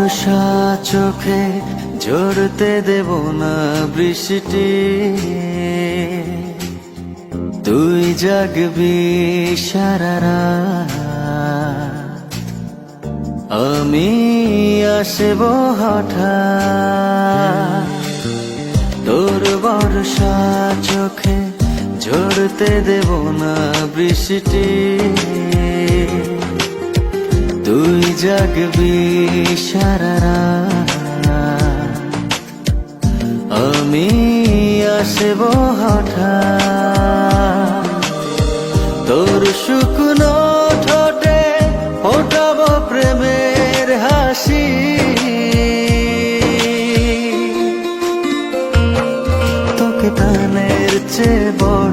বর্ষা চোখে ঝরতে দেব না বৃষ্টি, তুই জাগবি সারা রাত, আমি আসব হঠাৎ। তোর বর্ষা চোখে ঝরতে দেব না বৃষ্টি, তুই জাগবি সারা রাত, আমি আসব হঠাৎ। তোর শুকনো ঠোঁটে ফোটাব প্রেমের হাসি, তোকে প্রাণের চেয়ে বড়